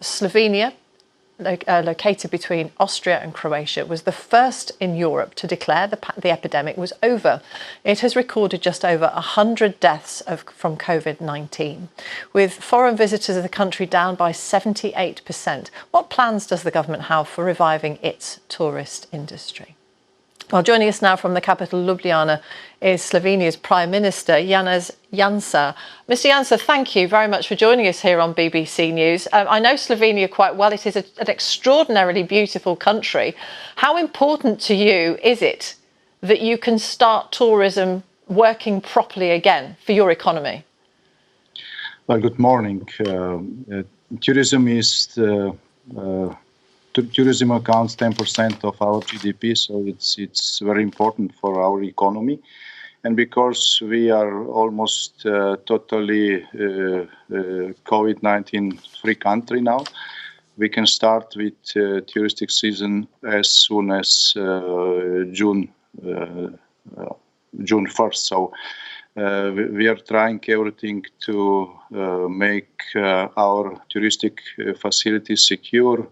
Slovenia, located between Austria and Croatia, was the first in Europe to declare the epidemic was over. It has recorded just over 100 deaths from COVID-19, with foreign visitors of the country down by 78%. What plans does the government have for reviving its tourist industry? Well, joining us now from the capital, Ljubljana, is Slovenia's Prime Minister, Janez Janša. Mr. Janša, thank you very much for joining us here on BBC News. I know Slovenia quite well. It is an extraordinarily beautiful country. How important to you is it that you can start tourism working properly again for your economy? Well, good morning. Tourism is tourism accounts 10% of our GDP, so it's very important for our economy. And because we are almost totally COVID-19 free country now, we can start with touristic season as soon as June 1st. So we are trying everything to make our touristic facilities secure.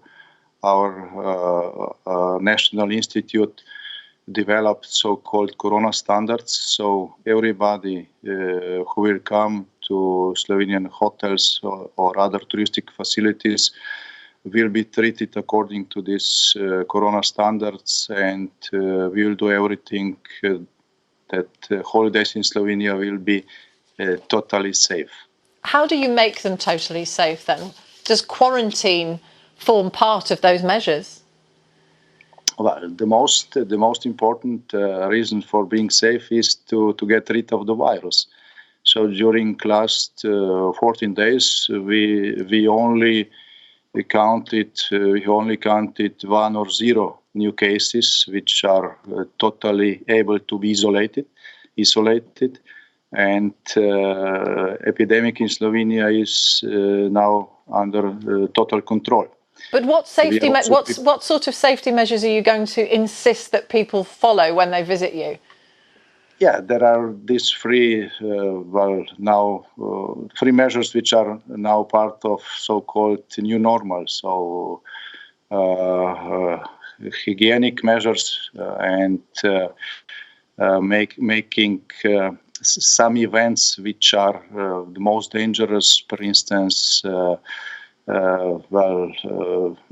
Our National Institute developed so-called Corona standards. So everybody who will come to Slovenian hotels or other touristic facilities will be treated according to these Corona standards, and we will do everything that holidays in Slovenia will be totally safe. How do you make them totally safe then? Does quarantine form part of those measures? Well, the most important reason for being safe is to get rid of the virus. So during last 14 days, we only counted 1 or 0 new cases, which are totally able to be isolated. And epidemic in Slovenia is now under total control. But what sort of safety measures are you going to insist that people follow when they visit you? Yeah, there are these three measures which are now part of so-called new normal. So hygienic measures and making some events which are the most dangerous, for instance,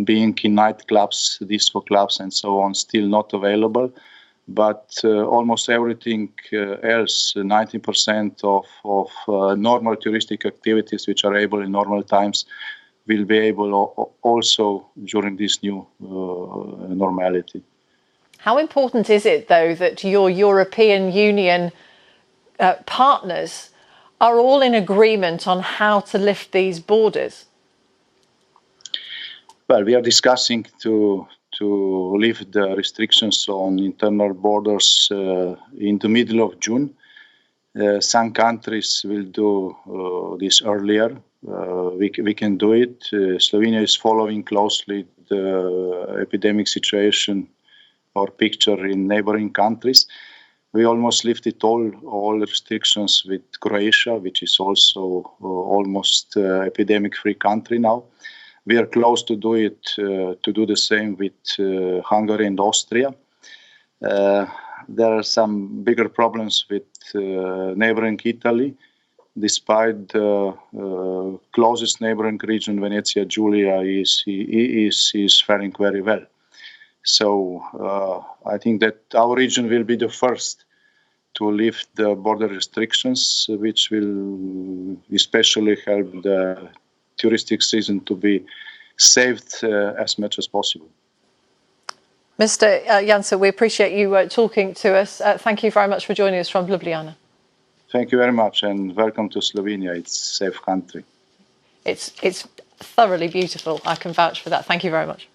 being in nightclubs, disco clubs, and so on, still not available. But almost everything else, 90% of normal touristic activities which are able in normal times, will be able also during this new normality. How important is it, though, that your European Union partners are all in agreement on how to lift these borders? Well, we are discussing to lift the restrictions on internal borders in the middle of June. Some countries will do this earlier. We can do it. Slovenia is following closely the epidemic situation or picture in neighboring countries. We almost lifted all restrictions with Croatia, which is also almost epidemic-free country now. We are close to do the same with Hungary and Austria. There are some bigger problems with neighboring Italy, despite the closest neighboring region, Venezia Giulia, is faring very well. So I think that our region will be the first to lift the border restrictions, which will especially help the touristic season to be saved as much as possible. Mr. Janša, we appreciate you talking to us. Thank you very much for joining us from Ljubljana. Thank you very much, and welcome to Slovenia. It's a safe country. It's thoroughly beautiful. I can vouch for that. Thank you very much.